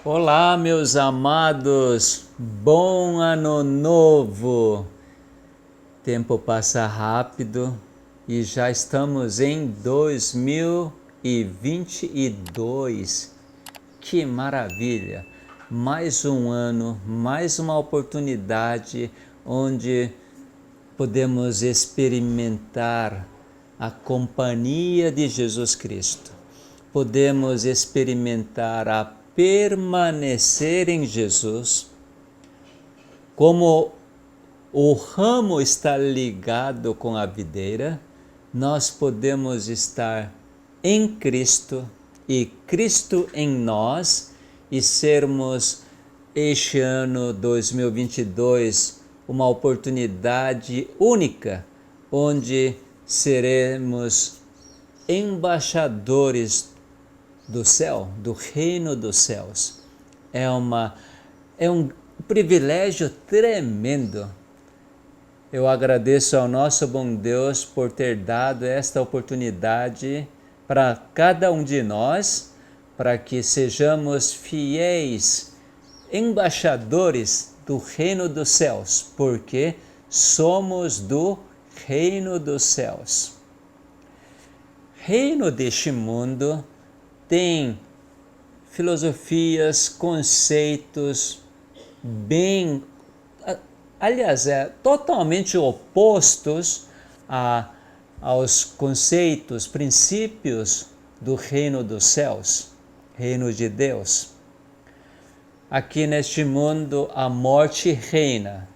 Olá, meus amados, bom ano novo! Tempo passa rápido e já estamos em 2022. Que maravilha! Mais um ano, mais uma oportunidade onde podemos experimentar a companhia de Jesus Cristo. Podemos experimentar a permanecer em Jesus. Como o ramo está ligado com a videira, nós podemos estar em Cristo e Cristo em nós e sermos este ano 2022 uma oportunidade única onde seremos embaixadores do céu, do reino dos céus. É um privilégio tremendo. Eu agradeço ao nosso bom Deus por ter dado esta oportunidade para cada um de nós, para que sejamos fiéis embaixadores do reino dos céus, porque somos do reino dos céus. Reino deste mundo tem filosofias, conceitos totalmente opostos aos conceitos, princípios do reino dos céus, reino de Deus. Aqui neste mundo a morte reina.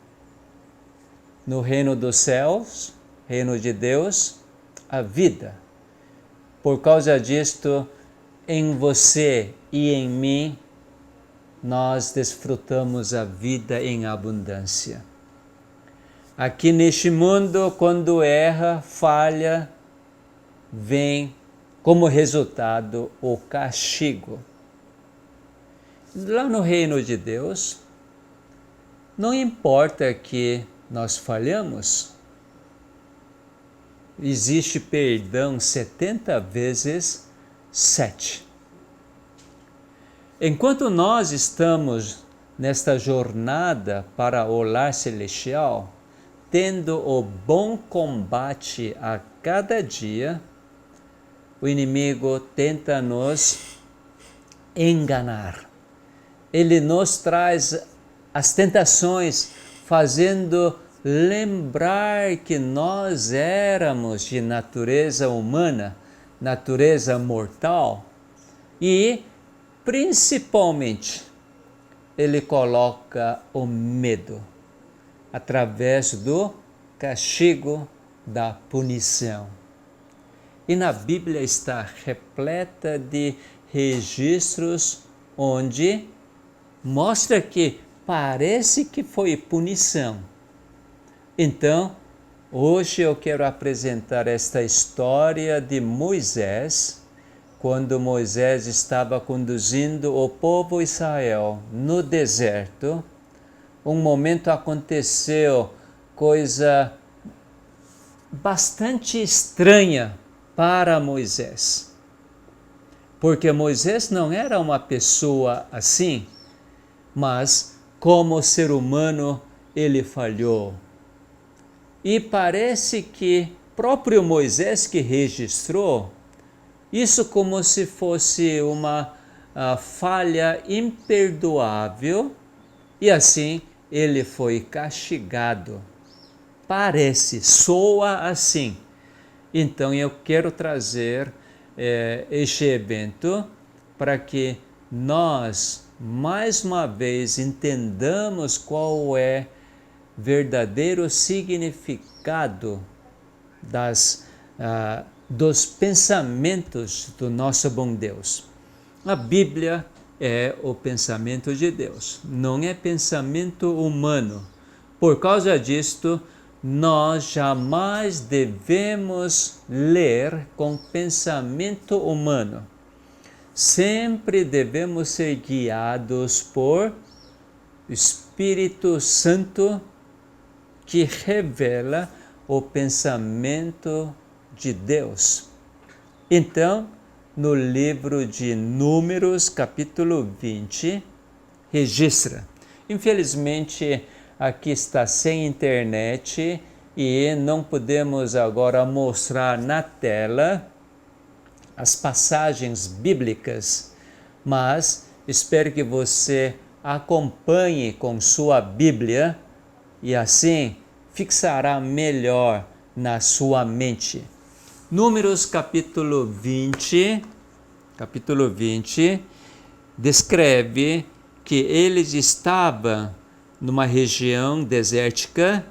No reino dos céus, reino de Deus, a vida. Por causa disto, em você e em mim, nós desfrutamos a vida em abundância. Aqui neste mundo, quando erra, falha, vem como resultado o castigo. Lá no reino de Deus, não importa que nós falhamos, existe perdão 70 vezes 7. Enquanto nós estamos nesta jornada para o lar celestial, tendo o bom combate a cada dia, o inimigo tenta nos enganar. Ele nos traz as tentações, fazendo lembrar que nós éramos de natureza humana, natureza mortal, e principalmente ele coloca o medo através do castigo, da punição. E na Bíblia está repleta de registros onde mostra que parece que foi punição. Então, hoje eu quero apresentar esta história de Moisés, quando Moisés estava conduzindo o povo Israel no deserto. Um momento aconteceu, coisa bastante estranha para Moisés. Porque Moisés não era uma pessoa assim, mas como ser humano ele falhou. E parece que próprio Moisés que registrou isso como se fosse uma falha imperdoável, e assim ele foi castigado. Parece, soa assim. Então eu quero trazer este evento para que nós, mais uma vez, entendamos qual é o verdadeiro significado dos pensamentos do nosso bom Deus. A Bíblia é o pensamento de Deus, não é pensamento humano. Por causa disto, nós jamais devemos ler com pensamento humano. Sempre devemos ser guiados por Espírito Santo, que revela o pensamento de Deus. Então, no livro de Números, capítulo 20, registra. Infelizmente, aqui está sem internet e não podemos agora mostrar na tela as passagens bíblicas, mas espero que você acompanhe com sua Bíblia e assim fixará melhor na sua mente. Números capítulo 20 descreve que eles estavam numa região desértica,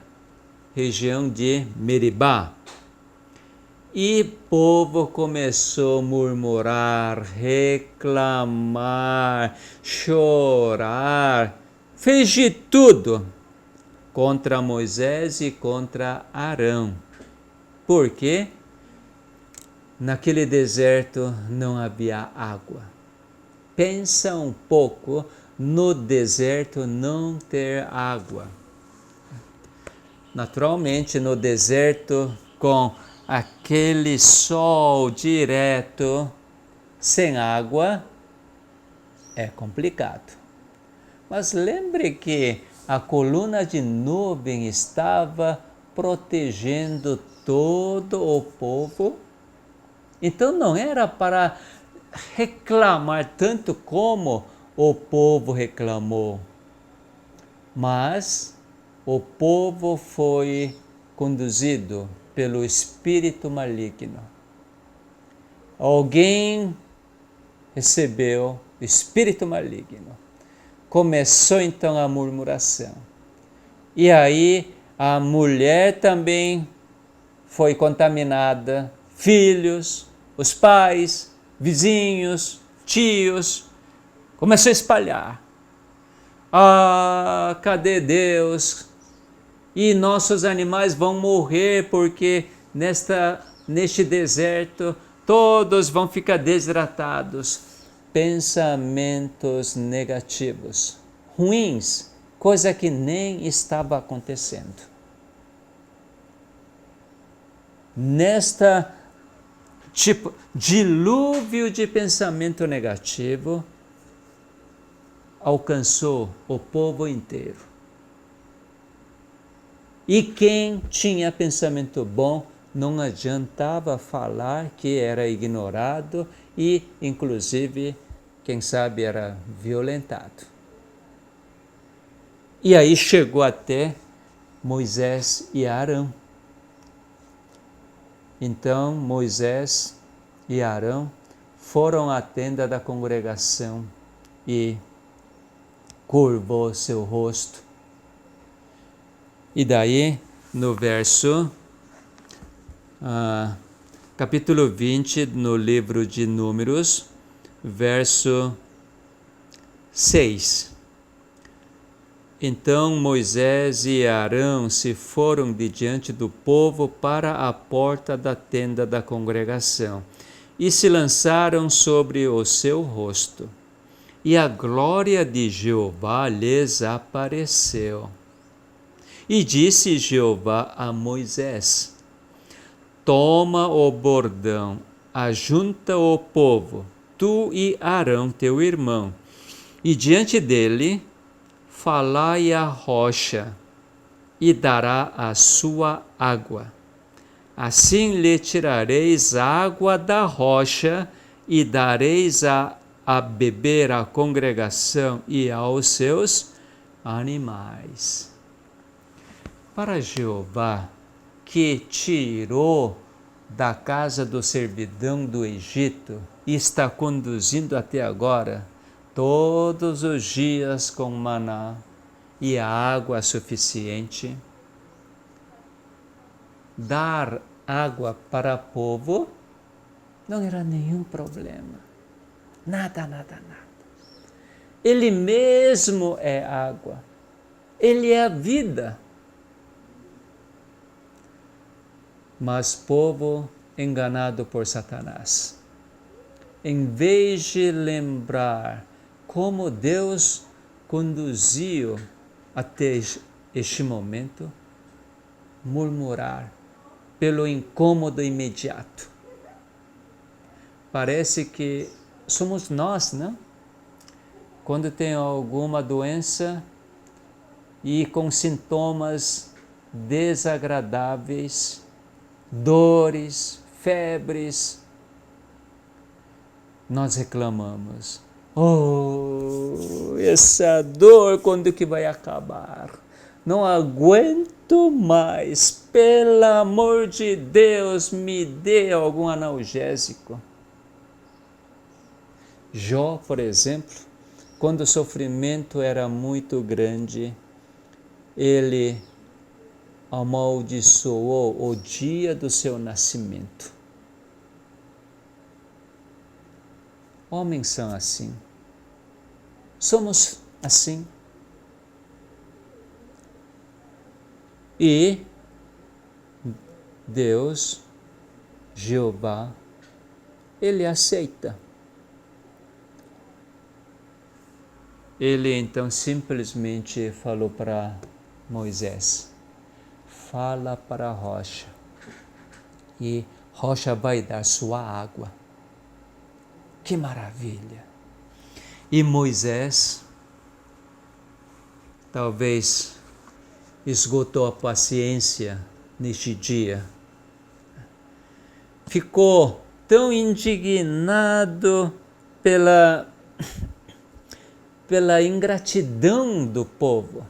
região de Meribá. E o povo começou a murmurar, reclamar, chorar, fez de tudo contra Moisés e contra Arão. Por quê? Naquele deserto não havia água. Pensa um pouco no deserto não ter água. Naturalmente, no deserto, com aquele sol direto, sem água, é complicado. Mas lembre que a coluna de nuvem estava protegendo todo o povo. Então não era para reclamar tanto como o povo reclamou, mas o povo foi conduzido pelo espírito maligno. Alguém recebeu o espírito maligno. Começou então a murmuração. E aí a mulher também foi contaminada, filhos, os pais, vizinhos, tios, começou a espalhar. Ah, cadê Deus? E nossos animais vão morrer porque neste deserto todos vão ficar desidratados. Pensamentos negativos, ruins, coisa que nem estava acontecendo. Nesta tipo dilúvio de pensamento negativo, alcançou o povo inteiro. E quem tinha pensamento bom, não adiantava falar que era ignorado e, inclusive, quem sabe era violentado. E aí chegou até Moisés e Arão. Então Moisés e Arão foram à tenda da congregação e curvou seu rosto. E daí, no verso, capítulo 20, no livro de Números, verso 6. Então Moisés e Arão se foram de diante do povo para a porta da tenda da congregação e se lançaram sobre o seu rosto. E a glória de Jeová lhes apareceu. E disse Jeová a Moisés: toma o bordão, ajunta o povo, tu e Arão teu irmão, e diante dele falai a rocha, e dará a sua água. Assim lhe tirareis água da rocha, e dareis a beber à congregação e aos seus animais. Para Jeová, que tirou da casa do servidão do Egito e está conduzindo até agora, todos os dias com maná e a água suficiente, dar água para o povo não era nenhum problema. Nada. Ele mesmo é água. Ele é a vida. Mas povo enganado por Satanás, em vez de lembrar como Deus conduziu até este momento, murmurar pelo incômodo imediato. Parece que somos nós, não? quando tem alguma doença e com sintomas desagradáveis, dores, febres, nós reclamamos. Oh, essa dor, quando que vai acabar? Não aguento mais, pelo amor de Deus, me dê algum analgésico. Jó, por exemplo, quando o sofrimento era muito grande, ele amaldiçoou o dia do seu nascimento. Homens são assim. Somos assim. E Deus, Jeová, ele aceita. Ele então simplesmente falou para Moisés: fala para a rocha, e rocha vai dar sua água. Que maravilha! E Moisés, talvez esgotou a paciência neste dia, ficou tão indignado pela ingratidão do povo,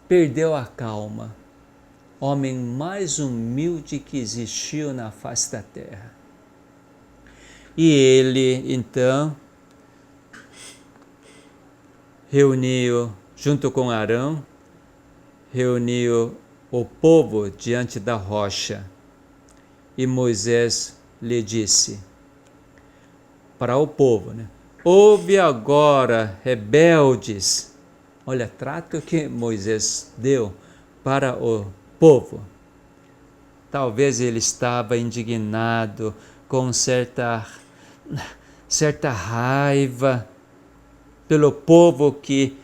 perdeu a calma. Homem mais humilde que existiu na face da terra. E ele, então, reuniu, junto com Arão, reuniu o povo diante da rocha. E Moisés lhe disse, para o povo, ouve agora, rebeldes. Olha, trato que Moisés deu para o povo. Talvez ele estava indignado, com certa raiva pelo povo que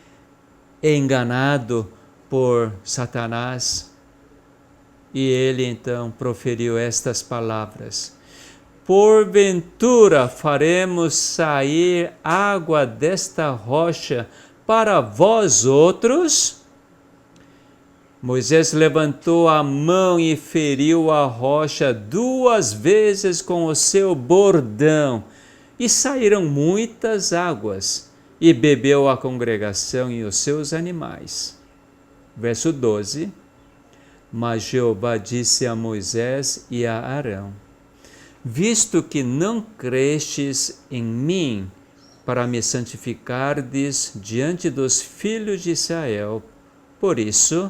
é enganado por Satanás. E ele então proferiu estas palavras: porventura faremos sair água desta rocha para vós outros? Moisés levantou a mão e feriu a rocha 2 vezes com o seu bordão, e saíram muitas águas, e bebeu a congregação e os seus animais. Verso 12. Mas Jeová disse a Moisés e a Arão: visto que não crestes em mim, para me santificardes diante dos filhos de Israel, por isso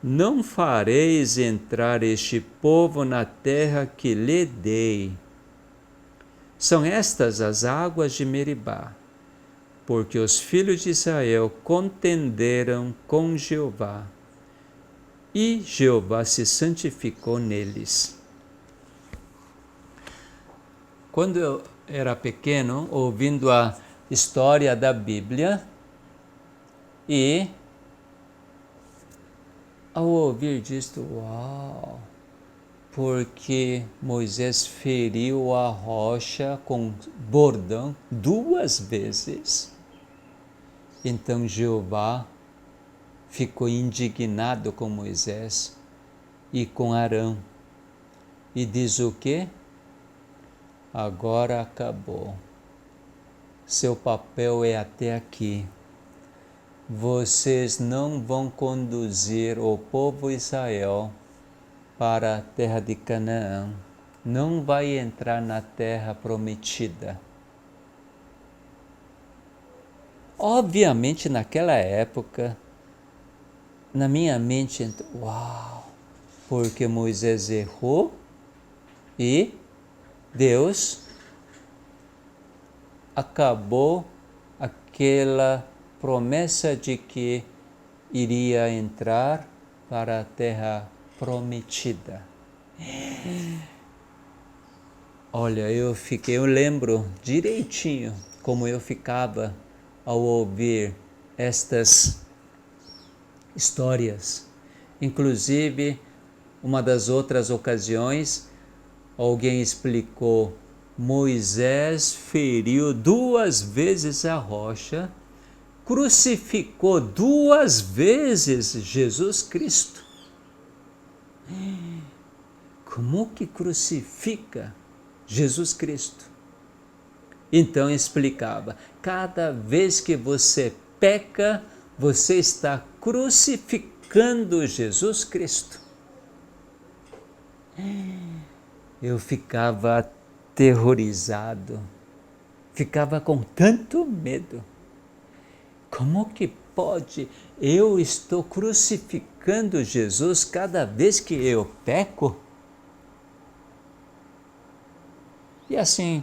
não fareis entrar este povo na terra que lhe dei. São estas as águas de Meribá, porque os filhos de Israel contenderam com Jeová, e Jeová se santificou neles. Quando eu era pequeno, ouvindo a história da Bíblia, e ao ouvir disto, uau, porque Moisés feriu a rocha com bordão 2 vezes. Então Jeová ficou indignado com Moisés e com Arão. E diz o quê? Agora acabou. Seu papel é até aqui. Vocês não vão conduzir o povo Israel para a terra de Canaã. Não vai entrar na terra prometida. Obviamente, naquela época, na minha mente, uau, porque Moisés errou e Deus acabou aquela promessa de que iria entrar para a terra prometida. Olha, eu lembro direitinho como eu ficava ao ouvir estas histórias. Inclusive, uma das outras ocasiões, alguém explicou Moisés feriu 2 vezes a rocha, crucificou 2 vezes Jesus Cristo. Como que crucifica Jesus Cristo? Então explicava, cada vez que você peca, você está crucificando Jesus Cristo. Eu ficava aterrorizado, ficava com tanto medo. Como que pode? Eu estou crucificando Jesus cada vez que eu peco? E assim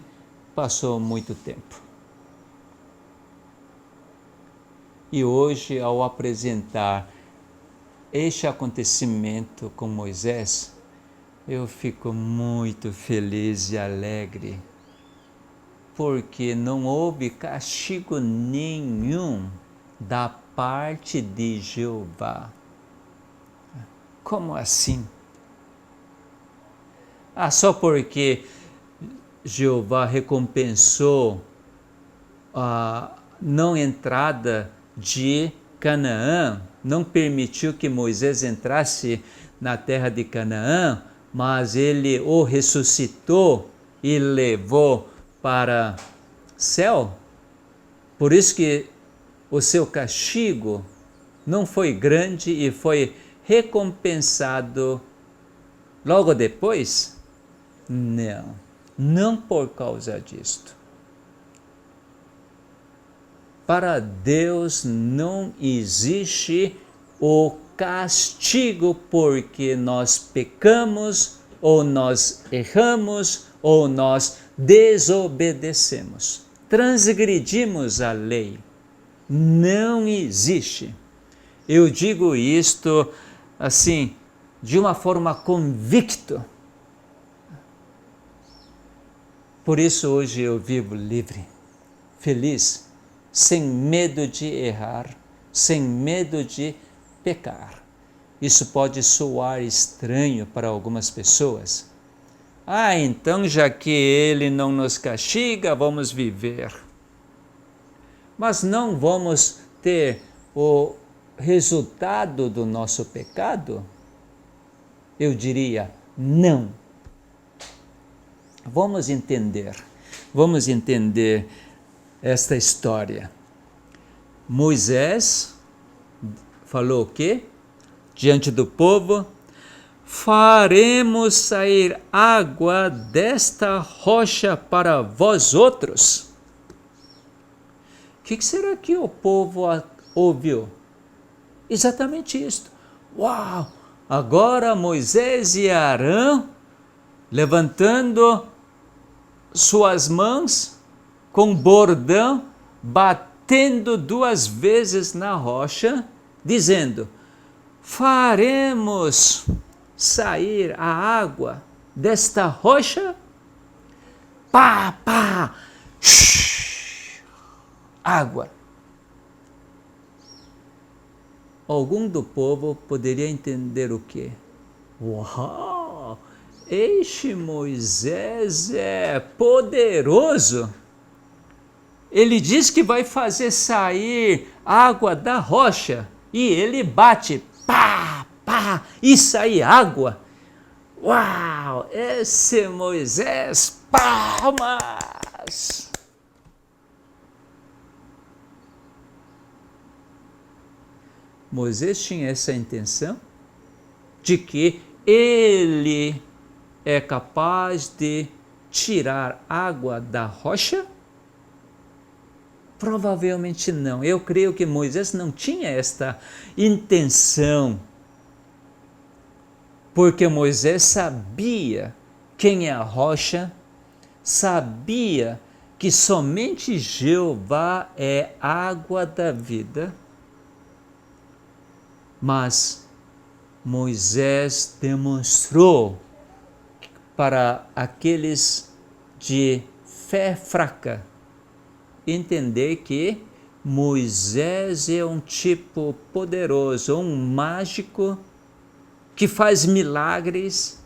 passou muito tempo. E hoje, ao apresentar este acontecimento com Moisés, eu fico muito feliz e alegre, porque não houve castigo nenhum da parte de Jeová. Como assim? Só porque Jeová recompensou a não entrada de Canaã, não permitiu que Moisés entrasse na terra de Canaã, mas ele o ressuscitou e levou para o céu. Por isso que o seu castigo não foi grande e foi recompensado logo depois? Não por causa disto. Para Deus não existe o castigo porque nós pecamos, ou nós erramos, ou nós desobedecemos, transgredimos a lei. Não existe. Eu digo isto assim, de uma forma convicta. Por isso hoje eu vivo livre, feliz, sem medo de errar, sem medo de pecar. Isso pode soar estranho para algumas pessoas. Então já que ele não nos castiga, vamos viver. Mas não vamos ter o resultado do nosso pecado? Eu diria não. Vamos entender esta história. Moisés falou o quê? Diante do povo, faremos sair água desta rocha para vós outros. O que será que o povo ouviu? Exatamente isto. Uau! Agora Moisés e Arão, levantando suas mãos com bordão, batendo 2 vezes na rocha, dizendo, faremos sair a água desta rocha? Pá, pá, água. Algum do povo poderia entender o quê? Uau! Este Moisés é poderoso. Ele diz que vai fazer sair água da rocha e ele bate, pá, pá, e sai água. Uau! Esse Moisés, palmas! Moisés tinha essa intenção de que ele é capaz de tirar água da rocha? Provavelmente não. Eu creio que Moisés não tinha esta intenção, porque Moisés sabia quem é a rocha, sabia que somente Jeová é água da vida, mas Moisés demonstrou para aqueles de fé fraca entender que Moisés é um tipo poderoso, um mágico que faz milagres,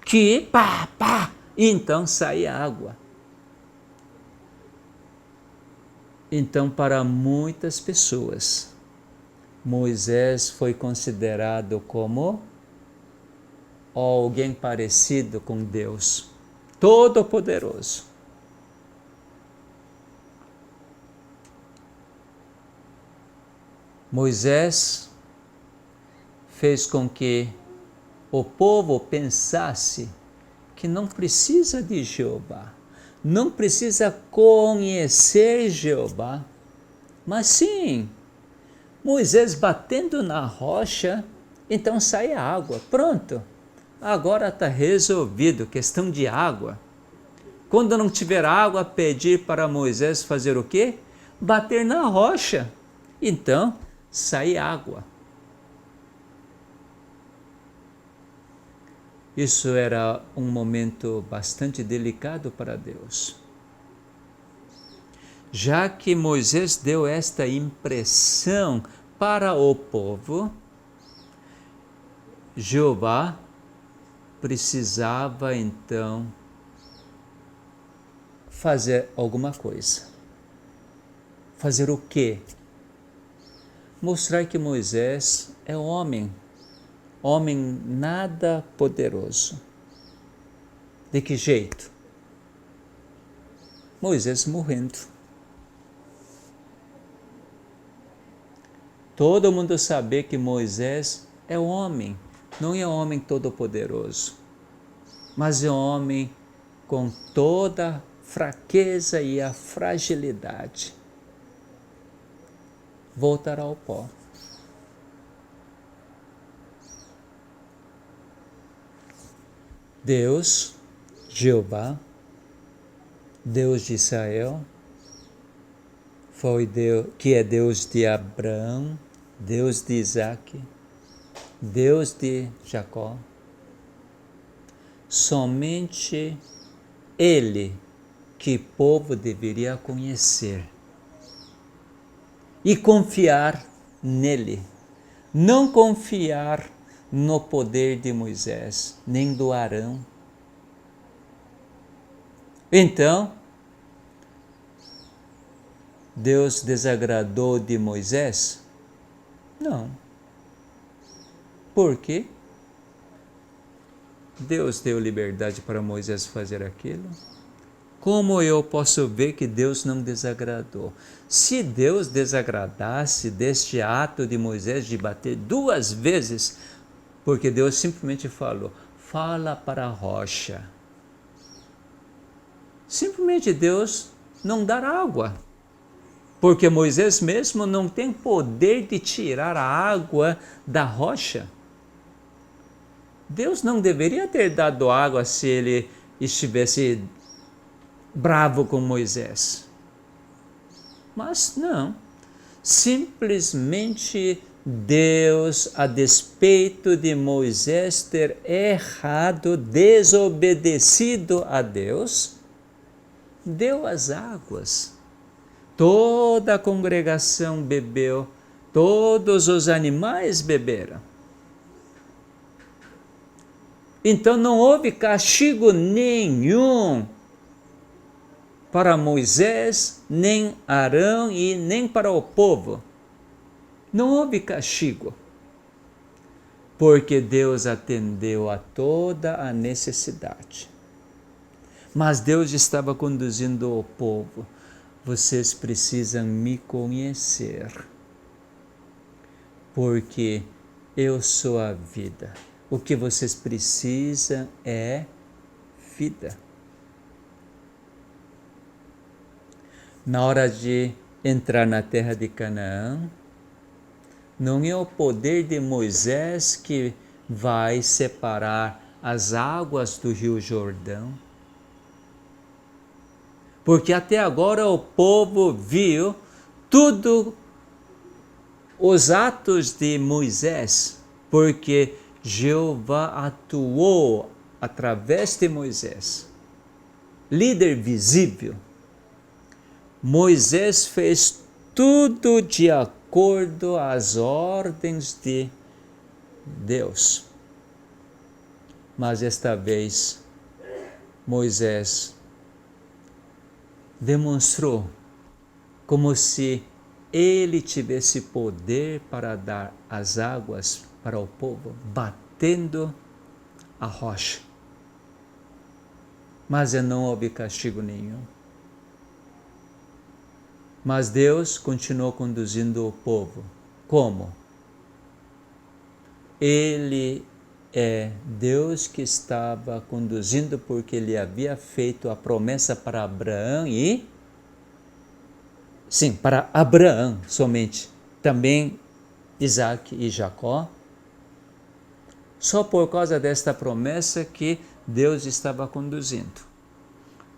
que pá, pá, e então sai água. Então, para muitas pessoas, Moisés foi considerado como alguém parecido com Deus, Todo-Poderoso. Moisés fez com que o povo pensasse que não precisa de Jeová, não precisa conhecer Jeová, mas sim, Moisés batendo na rocha, então sai a água, pronto, agora está resolvido, questão de água. Quando não tiver água, pedir para Moisés fazer o quê? Bater na rocha, então sai água. Isso era um momento bastante delicado para Deus. Já que Moisés deu esta impressão para o povo, Jeová precisava então fazer alguma coisa. Fazer o quê? Mostrar que Moisés é homem nada poderoso. De que jeito? Moisés morrendo. Todo mundo sabe que Moisés é homem, não é homem todo-poderoso, mas é homem com toda a fraqueza e a fragilidade. Voltará ao pó. Deus, Jeová, Deus de Israel, foi Deus, que é Deus de Abraão, Deus de Isaque, Deus de Jacó. Somente Ele que o povo deveria conhecer e confiar nele, não confiar no poder de Moisés, nem do Arão. Então, Deus desagradou de Moisés? Não. Por quê? Deus deu liberdade para Moisés fazer aquilo. Como eu posso ver que Deus não desagradou? Se Deus desagradasse deste ato de Moisés de bater 2 vezes, porque Deus simplesmente falou, fala para a rocha. Simplesmente Deus não dar água. Porque Moisés mesmo não tem poder de tirar a água da rocha. Deus não deveria ter dado água se ele estivesse bravo com Moisés. Mas não. Simplesmente Deus, a despeito de Moisés ter errado, desobedecido a Deus, deu as águas. Toda a congregação bebeu, todos os animais beberam. Então não houve castigo nenhum para Moisés, nem Arão e nem para o povo. Não houve castigo, porque Deus atendeu a toda a necessidade. Mas Deus estava conduzindo o povo. Vocês precisam me conhecer, porque eu sou a vida. O que vocês precisam é vida. Na hora de entrar na terra de Canaã, não é o poder de Moisés que vai separar as águas do Rio Jordão. Porque até agora o povo viu tudo os atos de Moisés, porque Jeová atuou através de Moisés. Líder visível. Moisés fez tudo de acordo às ordens de Deus. Mas esta vez, Moisés demonstrou como se ele tivesse poder para dar as águas para o povo, batendo a rocha. Mas não houve castigo nenhum. Mas Deus continuou conduzindo o povo. Como? Ele é Deus que estava conduzindo porque ele havia feito a promessa para Abraão e... Sim, para Abraão somente. Também Isaac e Jacó. Só por causa desta promessa que Deus estava conduzindo.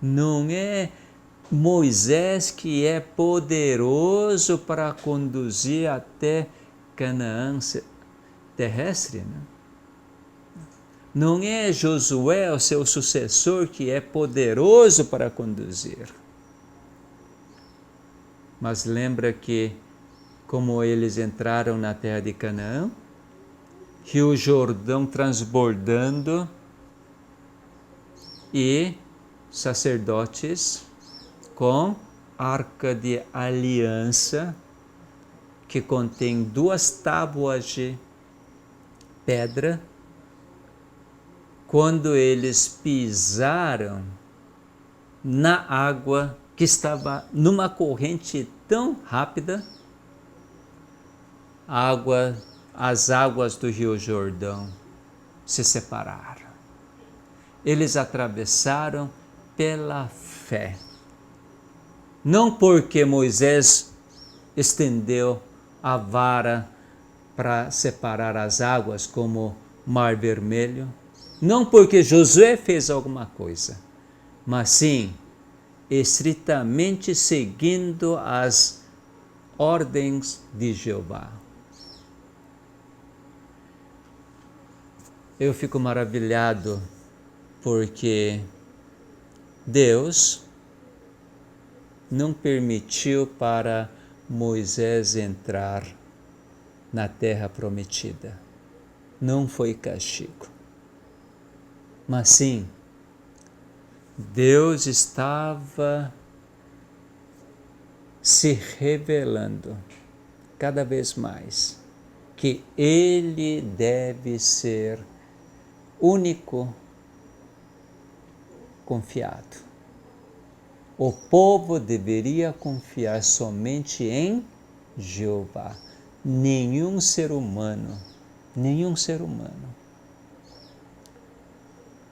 Não é Moisés que é poderoso para conduzir até Canaã terrestre, né? Não é Josué, o seu sucessor, que é poderoso para conduzir. Mas lembra que, como eles entraram na terra de Canaã, Rio Jordão transbordando e sacerdotes com arca de aliança, que contém 2 tábuas de pedra. Quando eles pisaram na água que estava numa corrente tão rápida, as águas do Rio Jordão se separaram. Eles atravessaram pela fé. Não porque Moisés estendeu a vara para separar as águas como Mar Vermelho, não porque Josué fez alguma coisa, mas sim estritamente seguindo as ordens de Jeová. Eu fico maravilhado porque Deus não permitiu para Moisés entrar na terra prometida. Não foi castigo. Mas sim, Deus estava se revelando cada vez mais que Ele deve ser único, confiado. O povo deveria confiar somente em Jeová. Nenhum ser humano.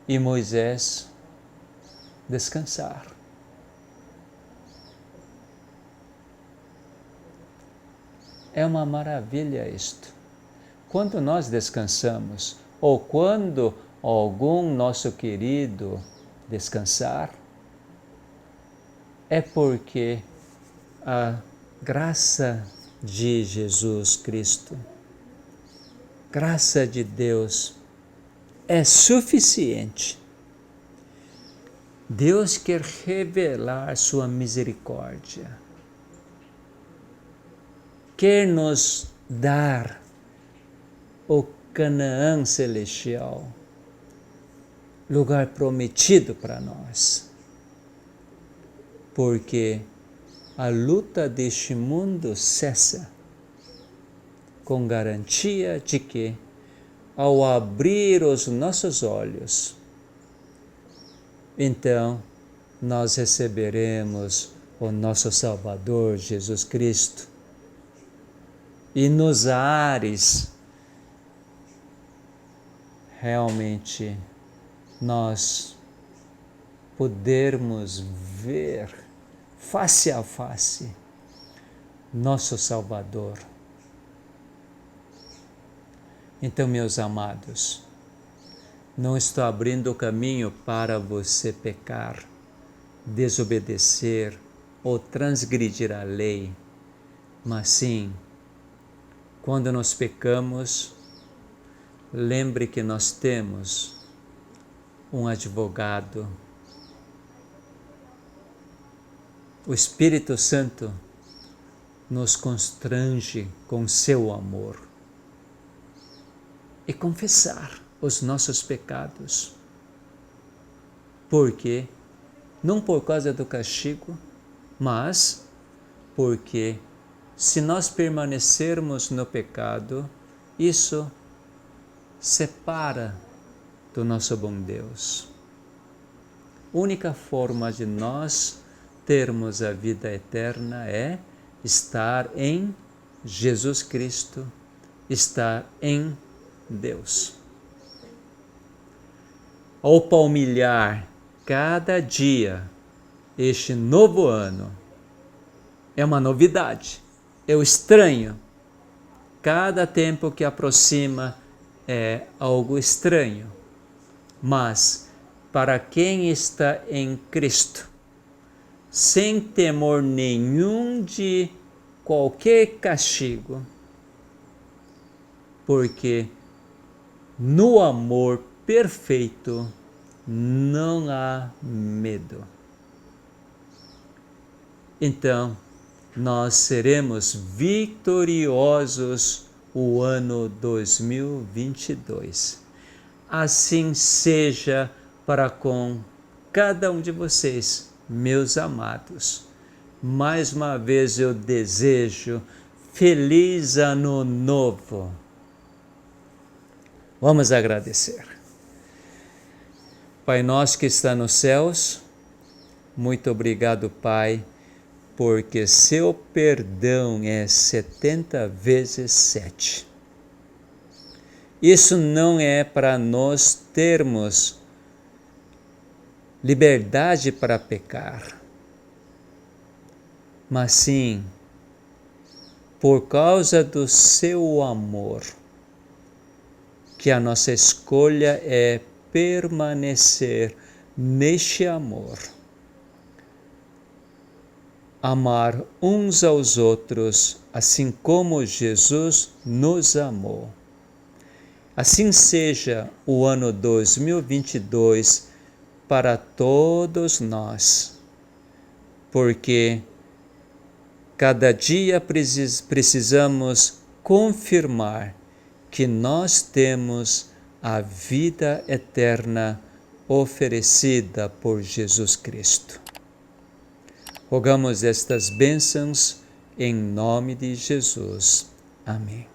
E Moisés descansar. É uma maravilha isto. Quando nós descansamos, ou quando algum nosso querido descansar, é porque a graça de Jesus Cristo, graça de Deus, é suficiente. Deus quer revelar sua misericórdia, quer nos dar o Canaã celestial, lugar prometido para nós. Porque a luta deste mundo cessa com garantia de que, ao abrir os nossos olhos, então nós receberemos o nosso Salvador Jesus Cristo. E nos ares, realmente, nós podermos ver face a face nosso Salvador. Então, meus amados, não estou abrindo o caminho para você pecar, desobedecer ou transgredir a lei, mas sim, quando nós pecamos, lembre que nós temos um advogado. O Espírito Santo nos constrange com seu amor e confessar os nossos pecados. Por quê? Não por causa do castigo, mas porque se nós permanecermos no pecado, isso separa do nosso bom Deus. Única forma de nós termos a vida eterna é estar em Jesus Cristo, estar em Deus. Ao palmilhar cada dia este novo ano, é uma novidade, é o estranho. Cada tempo que aproxima é algo estranho, mas para quem está em Cristo, sem temor nenhum de qualquer castigo, porque no amor perfeito não há medo. Então, nós seremos vitoriosos o ano 2022. Assim seja para com cada um de vocês, meus amados. Mais uma vez eu desejo feliz ano novo. Vamos agradecer. Pai nosso que está nos céus, muito obrigado, Pai, porque seu perdão é 70 vezes 7. Isso não é para nós termos liberdade para pecar, mas sim por causa do seu amor, que a nossa escolha é permanecer neste amor. Amar uns aos outros, assim como Jesus nos amou. Assim seja o ano 2022 para todos nós, porque cada dia precisamos confirmar que nós temos a vida eterna oferecida por Jesus Cristo. Rogamos estas bênçãos em nome de Jesus. Amém.